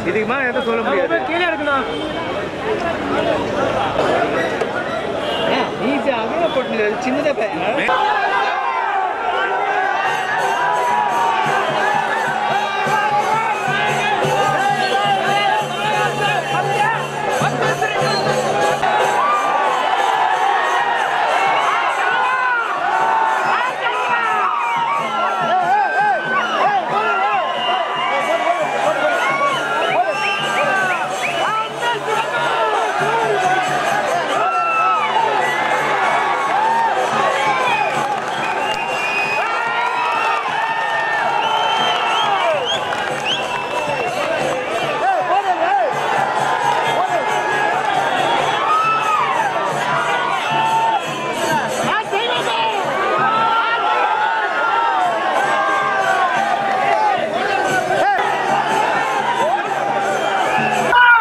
இதுக்கு மேல எதை சொல்ல முடியாது. கீழே இருக்கணும். ஈஸியாக போட்டு சின்னதா பையன்.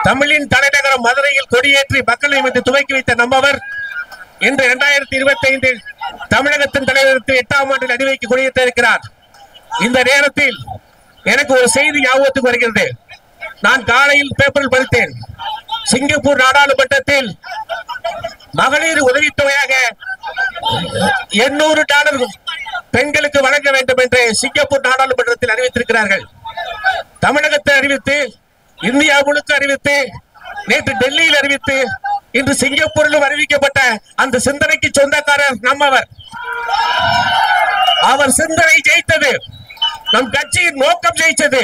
தமிழின் தலைநகரம் மதுரையில் கொடியேற்றி மக்களை வந்து துவக்கி வைத்த நம்மவர் இன்று 2025 தமிழகத்தின் தலைவருக்கு 8ஆம் ஆண்டில் அடிவைக்கு கொடியேற்ற இருக்கிறார். இந்த நேரத்தில் எனக்கு ஒரு செய்தி ஞாபகத்துக்கு வருகிறது. நான் காலையில் பேப்பரில் படித்தேன். சிங்கப்பூர் நாடாளுமன்றத்தில் மகளிர் உதவித்தொகையாக $800 பெண்களுக்கு வழங்க வேண்டும் என்று சிங்கப்பூர் நாடாளுமன்றத்தில் அறிவித்திருக்கிறார்கள். தமிழகத்தில் அறிவித்து, இந்தியா முழுக்க அறிவித்து, நேற்று டெல்லியில் அறிவித்து, இன்று சிங்கப்பூரிலும் அறிவிக்கப்பட்ட அந்த சிந்தனைக்கு சொந்தக்காரர் நம்மவர். அவர் சிந்தனை ஜெயித்தது, நம் கட்சியின் நோக்கம் ஜெயித்தது.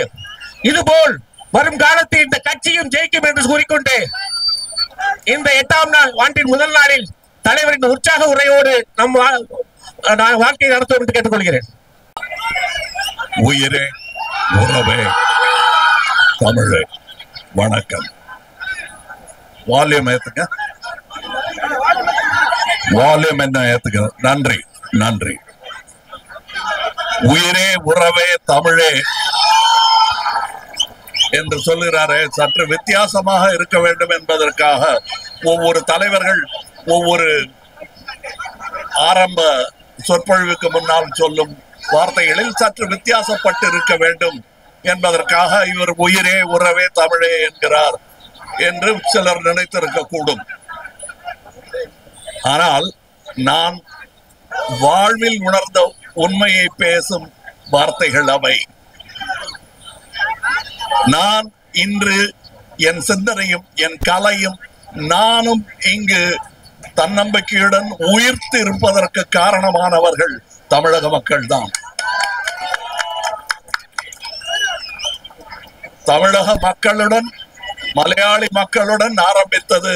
இதுபோல் வரும் காலத்தில் இந்த கட்சியும் ஜெயிக்கும் என்று கூறிக்கொண்டு இந்த 8ஆம் ஆண்டின் முதல் நாளில் தலைவரின் உற்சாக உரையோடு நம் வாழ்க்கை நடத்தும் என்று கேட்டுக்கொள்கிறேன். உயிரே உறவே தமிழே வணக்கம். வால்யூம் ஏத்துக்க, வால்யூம் என்ன ஏத்துக்க. நன்றி நன்றி. உயிரே உறவே தமிழே என்று சொல்லுகிறாரே, சற்று வித்தியாசமாக இருக்க வேண்டும் என்பதற்காக ஒவ்வொரு தலைவர்கள் ஒவ்வொரு ஆரம்ப சொற்பொழிவுக்கு முன்னால் சொல்லும் வார்த்தைகளில் சற்று வித்தியாசப்பட்டு இருக்க வேண்டும் என்பதற்காக இவர் உயிரே உறவே தமிழே என்கிறார் என்று சிலர் நினைத்திருக்க கூடும். ஆனால் நான் வாழ்வில் உணர்ந்த உண்மையை பேசும் வார்த்தைகள் அவை. நான் இன்று என் சிந்தனையும் என் கலையும் நானும் இங்கு தன்னம்பிக்கையுடன் உயிர்த்து இருப்பதற்கு காரணமானவர்கள் தமிழக மக்கள் தான். தமிழக மக்களுடன், மலையாளி மக்களுடன் ஆரம்பித்தது.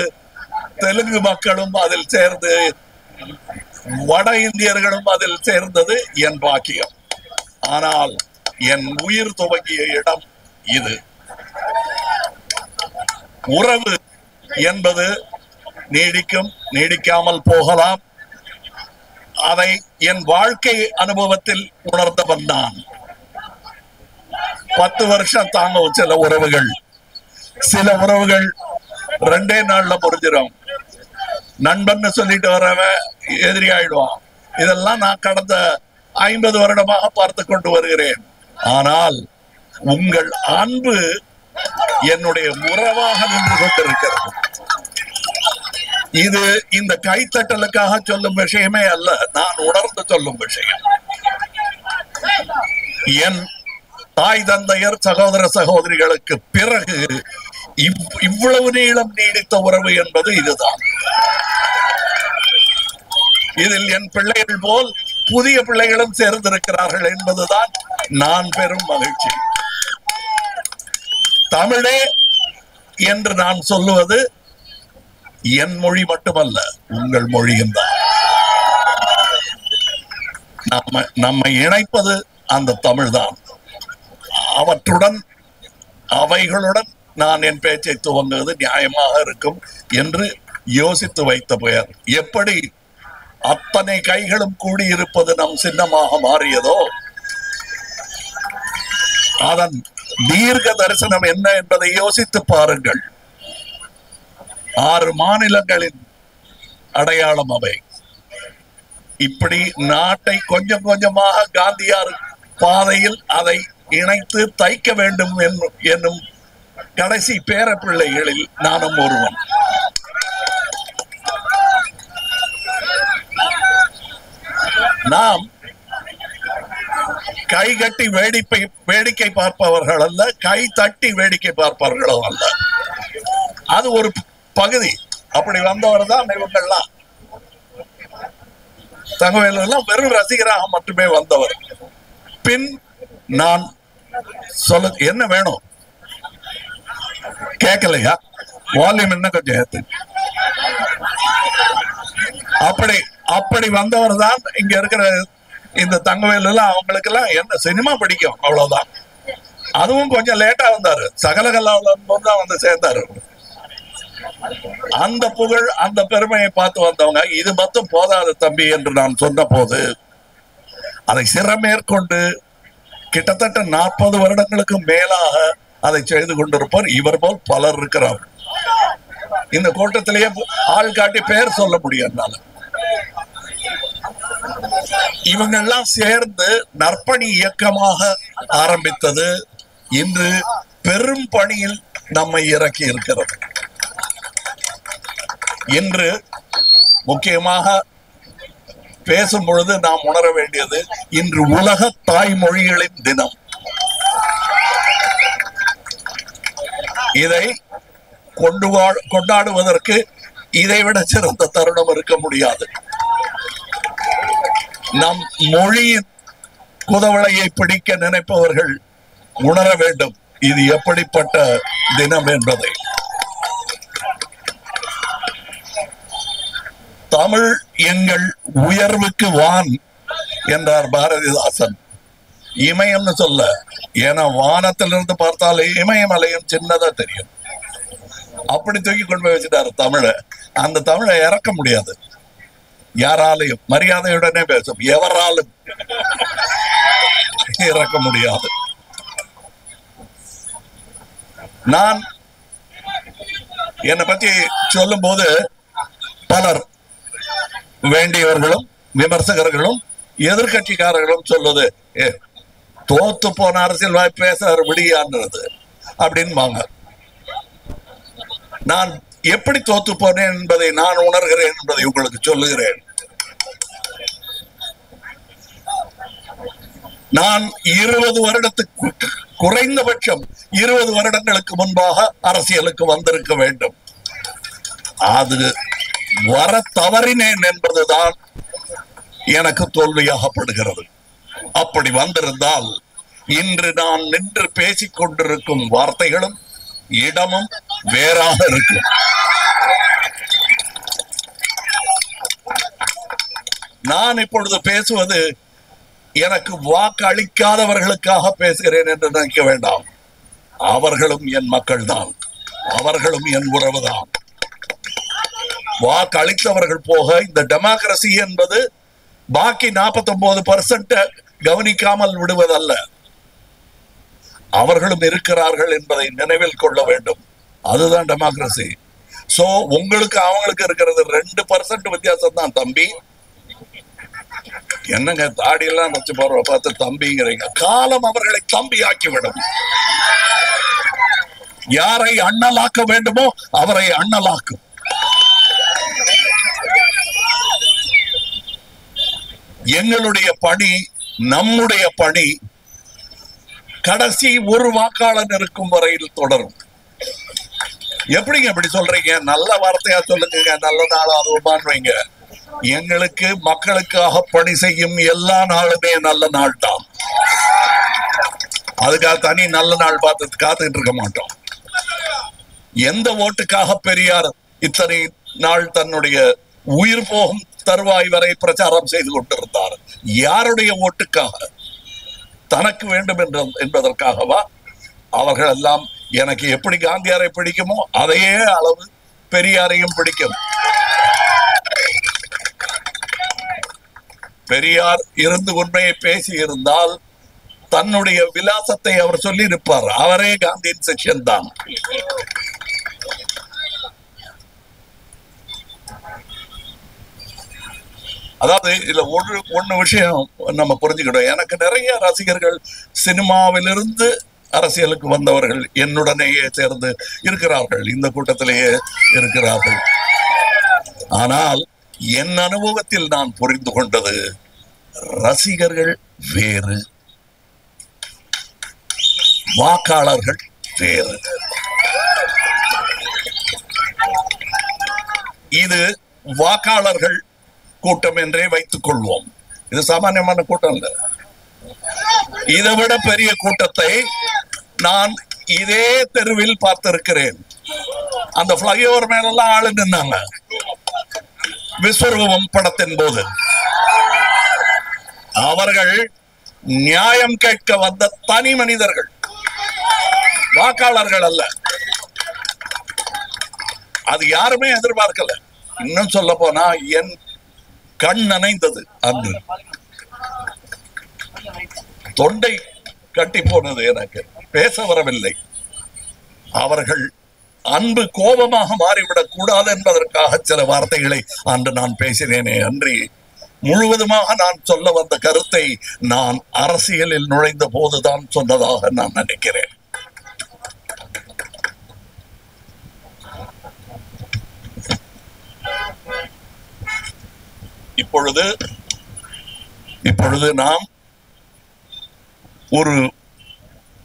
தெலுங்கு மக்களும் அதில் சேர்ந்து, வட இந்தியர்களும் அதில் சேர்ந்தது என் பாக்கியம். ஆனால் என் உயிர் துவங்கிய இடம் இது. உறவு என்பது நீடிக்கும், நீடிக்காமல் போகலாம். அதை என் வாழ்க்கை அனுபவத்தில் உணர்ந்தவன் நான். 10 வருஷம் தாங்கும் சில உறவுகள். சில உறவுகள் 2 நாள்ல முறிஞ்சிடும். நண்பன் சொல்லிட்டு வரவன் எதிரி ஆயிடுவான். இதெல்லாம் நான் கடந்த 50 வருடமாக பார்த்து கொண்டு வருகிறேன். ஆனால் உங்கள் அன்பு என்னுடைய உறவாக நின்று கொண்டிருக்கிறது. இது இந்த கைத்தட்டலுக்காக சொல்லும் விஷயமே அல்ல, நான் உணர்ந்து சொல்லும் விஷயம். என் தாய் தந்தையர் சகோதர சகோதரிகளுக்கு பிறகு இவ்வளவு நீளம் நீடித்த உறவு என்பது இதுதான். இதில் என் பிள்ளைகள் போல் புதிய பிள்ளைகளும் சேர்ந்திருக்கிறார்கள் என்பதுதான் நான் பெரும் மகிழ்ச்சி. தமிழே என்று நான் சொல்லுவது என் மொழி மட்டுமல்ல, உங்கள் மொழியும் தான். நம்மை இணைப்பது அந்த தமிழ் தான். அவற்றுடன், அவைகளுடன் நான் என் பேச்சை துவங்குவது நியாயமாக இருக்கும் என்று யோசித்து வைத்த பெயர். எப்படி அத்தனை கைகளும் கூடியிருப்பது நம் சின்னமாக மாறியதோ அதன் தீர்க்க தரிசனம் என்ன என்பதை யோசித்து பாருங்கள். 6 மாநிலங்களின் அடையாளம் அவை. இப்படி நாட்டை கொஞ்சம் கொஞ்சமாக காந்தியார் பாதையில் அதை இணைத்து தைக்க வேண்டும் என்னும் கடைசி பேரப்பிள்ளைகளில் நானும் ஒருவன். நாம் கை கட்டி வேடிக்கை பார்ப்பவர்கள் அல்ல, கை தட்டி வேடிக்கை பார்ப்பவர்களும் அல்ல. அது ஒரு பகுதி. அப்படி வந்தவர் தான் இவங்கெல்லாம். தங்கவேலு எல்லாம் வெறும் ரசிகராக மட்டுமே வந்தவர். பின் நான் சொல்ல என்ன வேணும் கேட்கலையா? வால்யூம் என்ன கொஞ்சம் ஏத்து. அப்படி வந்தவர் தான் இங்க இருக்கிற இந்த தங்கவேலு எல்லாம். அவங்களுக்கு எல்லாம் என்ன சினிமா பிடிக்கும் அவ்வளவுதான். அதுவும் கொஞ்சம் லேட்டா வந்தாரு. சகலகலாவலம் தான் வந்து சேர்ந்தாரு. அந்த புகழ் அந்த பெருமையை பார்த்து வந்தவங்க இது மட்டும் போதாது தம்பி என்று நான் சொன்ன போது அதை சிறமேற்கொண்டு கிட்டத்தட்ட 40 வருடங்களுக்கு மேலாக அதை செய்து கொண்டிருப்பார். இவர் போல் பலர் இருக்கிறார். இந்த கூட்டத்திலேயே ஆள் காட்டி பெயர் சொல்ல முடியாது. இவங்கெல்லாம் சேர்ந்து நற்பணி இயக்கமாக ஆரம்பித்தது இன்று பெரும் பணியில் நம்மை இறக்கி இருக்கிறது. இன்று முக்கியமாக பேசும் பொழுது நாம் உணர வேண்டியது இன்று உலக தாய்மொழிகளின் தினம். இதை கொண்டாடுவதற்கு இதைவிட சிறந்த தருணம் இருக்க முடியாது. நம் மொழியின் குதவளையை பிடிக்க நினைப்பவர்கள் உணர வேண்டும் இது எப்படிப்பட்ட தினம் என்பதை. தமிழ் எங்கள் உயர்வுக்கு வான் என்றார் பாரதிதாசன். இமயம்னு சொல்ல, ஏன்னா வானத்திலிருந்து பார்த்தாலே இமயமலையும் சின்னதா தெரியும். அப்படி தூக்கி கொண்டு போய் வச்சுட்டாரு தமிழை. அந்த தமிழை இறக்க முடியாது. யாராலையும் மரியாதையுடனே பேசும், எவராலும் இறக்க முடியாது. நான் என்னை பத்தி சொல்லும் போது பலர் வேண்டியவர்களும் விமர்சகர்களும் எதிர்கட்சிக்காரர்களும் சொல்லுது தோத்து போன அரசியல்வாய் பேசுற விடியான்றது அப்படின்பாங்க. நான் எப்படி தோத்து போனேன் என்பதை நான் உணர்கிறேன் என்பதை உங்களுக்கு சொல்லுகிறேன். நான் 20 வருடத்துக்கு குறைந்தபட்சம் 20 வருடங்களுக்கு முன்பாக அரசியலுக்கு வந்திருக்க வேண்டும். அது வர தவறினேன் என்பதுதான் எனக்கு தோல்வியாகப்படுகிறது. அப்படி வந்திருந்தால் இன்று நான் நின்று பேசிக் கொண்டிருக்கும் வார்த்தைகளும் இடமும் வேறாக இருக்கும். நான் இப்பொழுது பேசுவது எனக்கு வாக்கு அளிக்காதவர்களுக்காக பேசுகிறேன் என்று நினைக்க வேண்டாம். அவர்களும் என் மக்கள் தான், அவர்களும் என் உறவுதான். வாக்கு அளித்தவர்கள் போக இந்த டெமோக்ரசி என்பது பாக்கி 49% கவனிக்காமல் விடுவதல்ல. அவர்களும் இருக்கிறார்கள் என்பதை நினைவில் கொள்ள வேண்டும். அதுதான் டெமோக்ரசி. சோ உங்களுக்கு அவங்களுக்கு இருக்கிறது 2% வித்தியாசம் தான் தம்பி. என்னங்க தாடியெல்லாம் வச்சு போற பார்த்து தம்பிங்கிறீங்க. காலம் அவர்களை தம்பி ஆக்கிவிடும். யாரை அண்ணலாக்க வேண்டுமோ அவரை அண்ணலாக்கும். எங்களுடைய பணி, நம்முடைய பணி கடைசி ஒரு வாக்காளன் இருக்கும் வரையில் தொடரும். எப்படிங்க இப்படி சொல்றீங்க? நல்ல வார்த்தையா சொல்லுங்க. நல்ல நாள் அதுவான்னு வைங்க. எங்களுக்கு மக்களுக்காக பணி செய்யும் எல்லா நாளுமே நல்ல நாள் தான். அதுக்காக தனி நல்ல நாள் பார்த்து காத்துக்கிட்டு இருக்க மாட்டோம். எந்த ஓட்டுக்காக பெரியார் இத்தனை நாள் தன்னுடைய உயிர் போகும் தருவாய் வரை பிரச்சாரம் செய்து கொண்டிருந்தார்? யாருடைய ஓட்டுக்காக? தனக்கு வேண்டும் என்பதற்காகவா? அவர்கள் எல்லாம் எனக்கு எப்படி காந்தியாரை பிடிக்குமோ அதையே அளவு பெரியாரையும் பிடிக்கும். பெரியார் இருந்து உண்மையை பேசி இருந்தால் தன்னுடைய விலாசத்தை அவர் சொல்லி இருப்பார். அவரே காந்தியின் செக்ஷன் தான். அதாவது இதுல ஒண்ணு விஷயம் நம்ம புரிஞ்சுக்கிட்டோம். எனக்கு நிறைய ரசிகர்கள் சினிமாவிலிருந்து அரசியலுக்கு வந்தவர்கள் என்னுடனேயே சேர்ந்து இருக்கிறார்கள், இந்த கூட்டத்திலேயே இருக்கிறார்கள். ஆனால் என் அனுபவத்தில் நான் புரிந்து கொண்டது, ரசிகர்கள் வேறு, வாக்காளர்கள் வேறு. இது வாக்காளர்கள் கூட்டம் என்றே வைத்துக் கொள்வோம். இது சாமானியமான கூட்டம் இல்ல. இதை விட பெரிய கூட்டத்தை நான் இதே தெருவில் பார்த்திருக்கிறேன். அந்த பிளைஓவர் மேலெல்லாம் ஆளு நின்னாங்க விஸ்வரூபம் படத்தின் போது. அவர்கள் நியாயம் கேட்க வந்த தனி மனிதர்கள், வாக்காளர்கள் அல்ல. அது யாருமே எதிர்பார்க்கல. இன்னும் சொல்ல போனா என் கண் நனைந்தது. அன்று தொண்டை கட்டி போனது, எனக்கு பேச வரவில்லை. அவர்கள் அன்பு கோபமாக மாறிவிடக் கூடாது என்பதற்காக சில வார்த்தைகளை அன்று நான் பேசினேனே அன்றி முழுவதுமாக நான் சொல்ல வந்த கருத்தை நான் அரசியலில் நுழைந்த போதுதான் சொன்னதாக நான் நினைக்கிறேன். இப்பொழுது நாம் ஒரு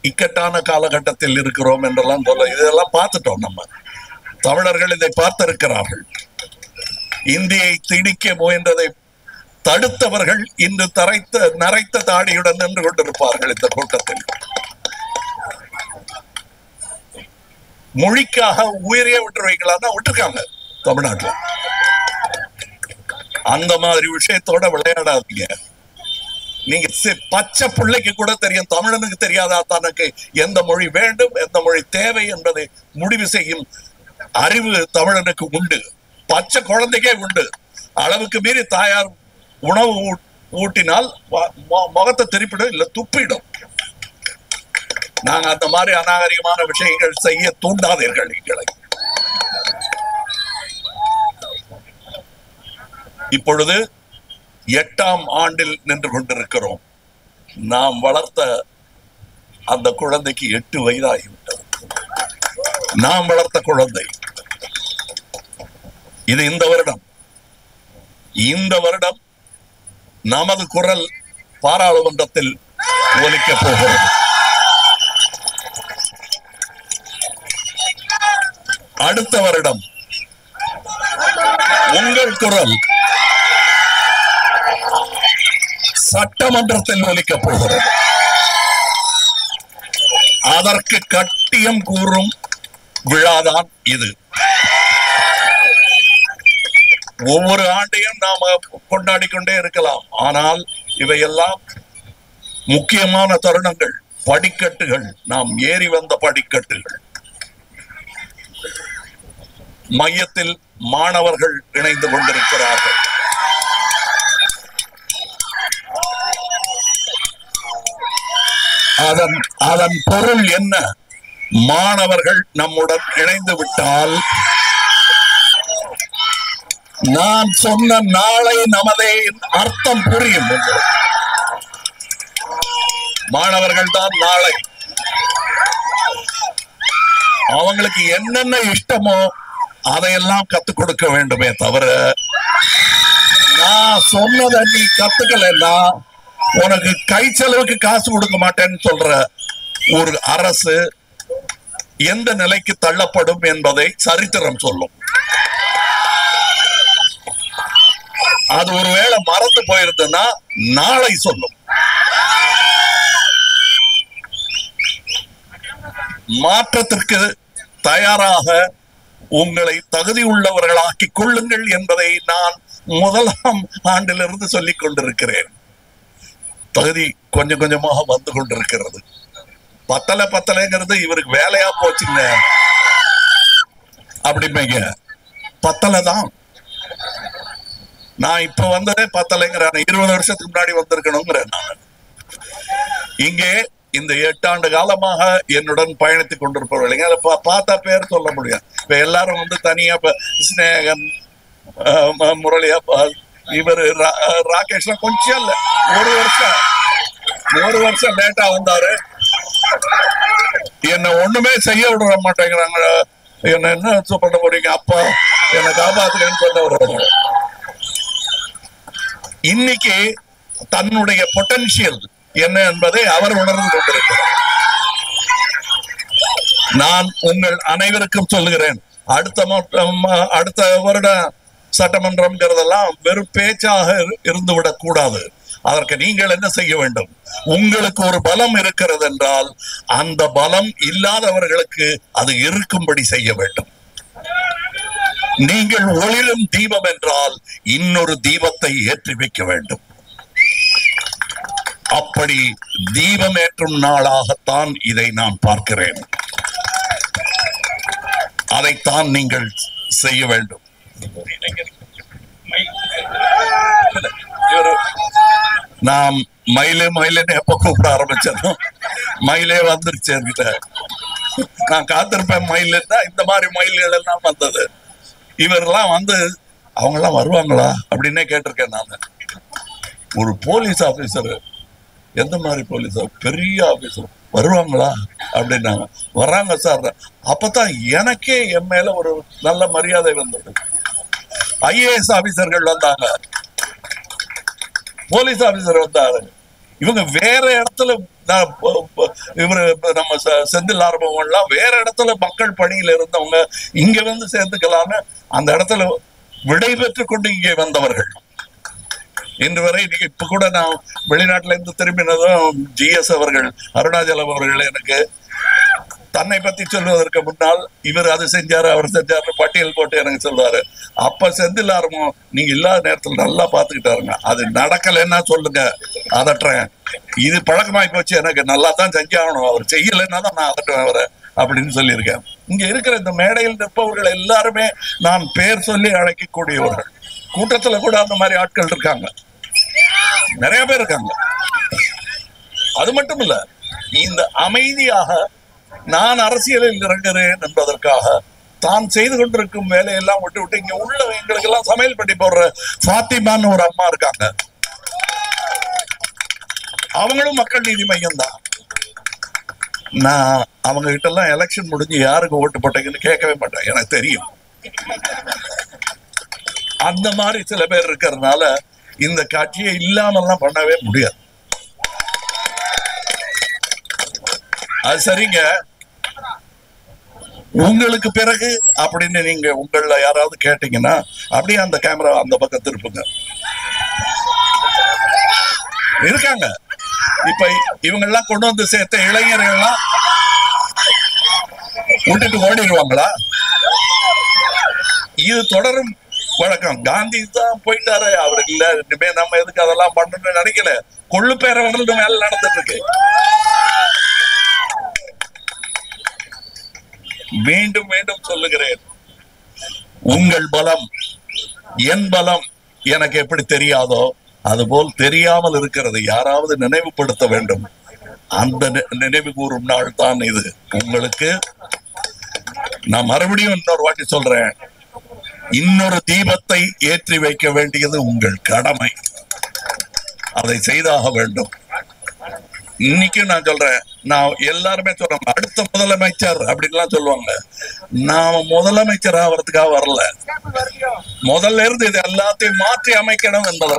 இக்கட்டான காலகட்டத்தில் இருக்கிறோம் என்றெல்லாம் சொல்ல, இதெல்லாம் பார்த்துட்டோம். நம்ம தமிழர்கள் இதை பார்த்திருக்கிறார்கள். இந்தியை திணிக்க முயன்றதை தடுத்தவர்கள் இன்று நரைத்த தாடியுடன் நின்று கொண்டிருப்பார்கள் இந்த கூட்டத்தில். மொழிக்காக உயிரையே விட்டுருவீங்களான்னா விட்டுருக்காங்க தமிழ்நாட்டில். அந்த மாதிரி விஷயத்தோட விளையாடாதீங்க. நீங்க பச்சை பிள்ளைக்கு கூட தெரியும், தமிழனுக்கு தெரியாதா தனக்கு எந்த மொழி வேண்டும், எந்த மொழி தேவை என்பதை முடிவு செய்யும் அறிவு தமிழனுக்கு உண்டு. பச்சை குழந்தைக்கே உண்டு. அளவுக்கு மீறி தாயார் உணவு ஊட்டினால் முகத்தை திருப்பிடும், இல்ல துப்பிடும். நாங்க அந்த மாதிரி அநாகரிகமான விஷயங்கள் செய்ய தூண்டாதீர்கள் எங்களை. இப்பொழுது 8ஆம் ஆண்டில் நின்று கொண்டிருக்கிறோம். நாம் வளர்த்த அந்த குழந்தைக்கு 8 வயதாகிவிட்டது. நாம் வளர்த்த குழந்தை இது. இந்த வருடம் நமது குரல் பாராளுமன்றத்தில் ஒலிக்க போகிறது. அடுத்த வருடம் உங்கள் குரல் சட்டமன்றத்தில் ஒலிக்க போகிறது. அதற்கு கட்டியம் கூறும் விழாதான் இது. ஒவ்வொரு ஆண்டையும் நாம கொண்டாடி கொண்டே இருக்கலாம். ஆனால் இவையெல்லாம் முக்கியமான தருணங்கள், படிக்கட்டுகள், நாம் ஏறி வந்த படிக்கட்டுகள். மையத்தில் மாணவர்கள் இணைந்து கொண்டிருக்கிறார்கள். அதன் பொருள் என்ன? மாணவர்கள் நம்முடன் இணைந்து விட்டால் நான் சொன்ன நாளை நமதே அர்த்தம் புரியும். மாணவர்கள் தான் நாளை. அவங்களுக்கு என்னென்ன இஷ்டமோ அதையெல்லாம் கத்துக் கொடுக்க வேண்டுமே தவிர, நான் சொன்னதை நீ கத்துக்கலன்னா உனக்கு கை செலவுக்கு காசு கொடுக்க மாட்டேன்னு சொல்ற ஒரு அரசு எந்த நிலைக்கு தள்ளப்படும் என்பதை சரித்திரம் சொல்லும். அது ஒருவேளை மறந்து போயிருந்ததுன்னா நாளை சொல்லும். மாற்றத்திற்கு தயாராக உங்களை தகுதி உள்ளவர்களாக்கிக் கொள்ளுங்கள் என்பதை நான் 1ஆம் ஆண்டிலிருந்து சொல்லிக் கொண்டிருக்கிறேன். தகுதி கொஞ்சம் கொஞ்சமாக வந்து கொண்டிருக்கிறது. பத்தலைங்கிறது இவருக்கு வேலையா போச்சுங்க அப்படிங்க. பத்தலை தான். நான் இப்ப வந்ததே பத்தலைங்கிறேன், 20 வருஷத்துக்கு முன்னாடி வந்திருக்கணுங்கிறேன். நான் இங்கே இந்த 8 ஆண்டு காலமாக என்னுடன் பயணித்துக் கொண்டிருப்பவர்கள் பார்த்தா பேர் சொல்ல முடியும். இப்ப எல்லாரும் வந்து தனியா ஸ்நேகன், முரளியப்பா, இவர் ராகேஷ்லாம் கொஞ்சம் இல்ல, ஒரு வருஷம் லேட்டா வந்தாரு. என்ன ஒண்ணுமே செய்ய விட மாட்டேங்கிறாங்க. என்ன பண்ண போறீங்க, அப்பா என்ன காப்பாத்துக்கன்னு சொன்னவர். இன்னைக்கு தன்னுடைய பொட்டன்ஷியல் என்ன என்பதை அவர் உணர்ந்து கொண்டிருக்கிறார். நான் உங்கள் அனைவருக்கும் சொல்லுகிறேன், அடுத்த வருடம் சட்டமன்றம்ங்கிறதெல்லாம் வெறும் பேச்சாக இருந்துவிடக் கூடாது. அதற்கு நீங்கள் என்ன செய்ய வேண்டும்? உங்களுக்கு ஒரு பலம் இருக்கிறது என்றால் அந்த பலம் இல்லாதவர்களுக்கு அது இருக்கும்படி செய்ய வேண்டும். நீங்கள் ஒளிரும் தீபம் என்றால் இன்னொரு தீபத்தை ஏற்றி வைக்க வேண்டும். அப்படி தீபம் ஏற்றும் நாளாகத்தான் இதை நான் பார்க்கிறேன். அதைத்தான் நீங்கள் செய்ய வேண்டும். நாம் மயிலுன்னு எப்ப கூப்பிட ஆரம்பிச்சோம், மயிலே வந்துருச்சு. நான் காத்திருப்பேன் மயில் தான். இந்த மாதிரி மயில்கள் எல்லாம் வந்தது. இவரெல்லாம் வந்து அவங்க எல்லாம் வருவாங்களா அப்படின்னே கேட்டிருக்கேன் நான். ஒரு போலீஸ் ஆபீசர், எந்த மாதிரி போலீஸ், பெரிய ஆபீசர் வருவாங்களா அப்படின்னாங்க. வராங்க சார். அப்பதான் எனக்கே என் மேல ஒரு நல்ல மரியாதை வந்தது. IAS ஆபீசர்கள் வந்தாங்க, போலீஸ் ஆபீசர் வந்தாரு. இவங்க வேற இடத்துல, இவரு நம்ம செந்தில் ஆரம்பம்லாம் வேற இடத்துல மக்கள் பணியில இருந்தவங்க இங்க வந்து சேர்ந்துக்கலான்னு அந்த இடத்துல விடை பெற்றுக் கொண்டு இங்கே வந்தவர்கள். இன்று வரை இப்ப கூட நான் வெளிநாட்டுல இருந்து திரும்பினதும் GS அவர்கள், அருணாச்சலம் அவர்கள் எனக்கு தன்னை பத்தி சொல்வதற்கு முன்னால் இவர் அது செஞ்சாரு அவர் செஞ்சாரு பட்டியல் போட்டு எனக்கு சொல்றாரு. அப்ப செந்தில் ஆரம்பம் நீங்க இல்லாத நேரத்துல நல்லா பாத்துக்கிட்டாருங்க. அது நடக்கலைன்னா சொல்லுங்க, அதட்டுறேன். இது பழக்கமாயி போச்சு, எனக்கு நல்லா தான் செஞ்சாகணும், அவர் செய்யலைன்னா தான் நான் அதட்டுவேன் அவரை அப்படின்னு சொல்லியிருக்கேன். இங்க இருக்கிற இந்த மேடையில் நிற்பவர்கள் எல்லாருமே நான் பேர் சொல்லி அழைக்கக்கூடியவர்கள். கூட்டத்துல கூட அந்த மாதிரி ஆட்கள் இருக்காங்க, நிறைய பேர் இருக்காங்க. அது மட்டும் இல்ல, இந்த அமைதியாக நான் அரசியலில் இறங்குறேன் என்பதற்காக தான் செய்து கொண்டிருக்கும் வேலையெல்லாம் விட்டு இங்க உள்ள எங்களுக்கு எல்லாம் சமையல் பண்ணி போடுற ஃபாத்திமான்னு ஒரு அம்மா இருக்காங்க. அவங்களும் மக்கள் நீதி மையம் தான். நான் அவங்க கிட்ட எல்லாம் எலெக்ஷன் முடிஞ்சு யாருக்கு ஓட்டு போட்டீங்கன்னு கேட்கவே மாட்டேன், எனக்கு தெரியும். அந்த மாதிரி சில பேர் இருக்கிறதுனால இந்த காட்சியை இல்லாமல்லாம் பண்ணவே முடியாது. அது சரிங்க. உங்களுக்கு பிறகு அப்படின்னு நீங்க உங்கள யாராவது கேட்டீங்கன்னா அப்படியே அந்த கேமரா அந்த பக்கம் திருப்புங்க. இருக்காங்க இப்ப இவங்க எல்லாம் கொண்டு வந்து சேர்த்த இளைஞர்கள்லாம் விட்டுட்டு ஓடிடுவாங்களா? இது தொடரும் வழக்கம். காந்தி தான் போயிட்டாரு, அவர் இல்ல, இனிமே நம்ம எதுக்கு அதெல்லாம் பண்ணணும்னு நினைக்கல. கொள்ளு பேரவர்கள் மேல நடந்துட்டு இருக்கு. மீண்டும் மீண்டும் சொல்லுகிறேன், உங்கள் பலம் என் பலம் எனக்கு எப்படி தெரியாதோ அதுபோல் தெரியாமல் இருக்கிறது யாராவது நினைவுபடுத்த வேண்டும். அந்த நினைவு கூறும் நாள் தான் இது. உங்களுக்கு நான் மறுபடியும் இன்னொரு வாட்டி சொல்றேன், இன்னொரு தீபத்தை ஏற்றி வைக்க வேண்டியது உங்கள் கடமை. அதை செய்தாக வேண்டும். இன்னைக்கும் நான் சொல்றேன், நான் எல்லாருமே சொல்றாங்க அடுத்த முதலமைச்சர் அப்படின்லாம் சொல்லுவாங்க. நாம முதலமைச்சர் ஆகிறதுக்காக வரல, முதல்ல இருந்து இது எல்லாத்தையும் மாற்றி அமைக்கணும் என்பது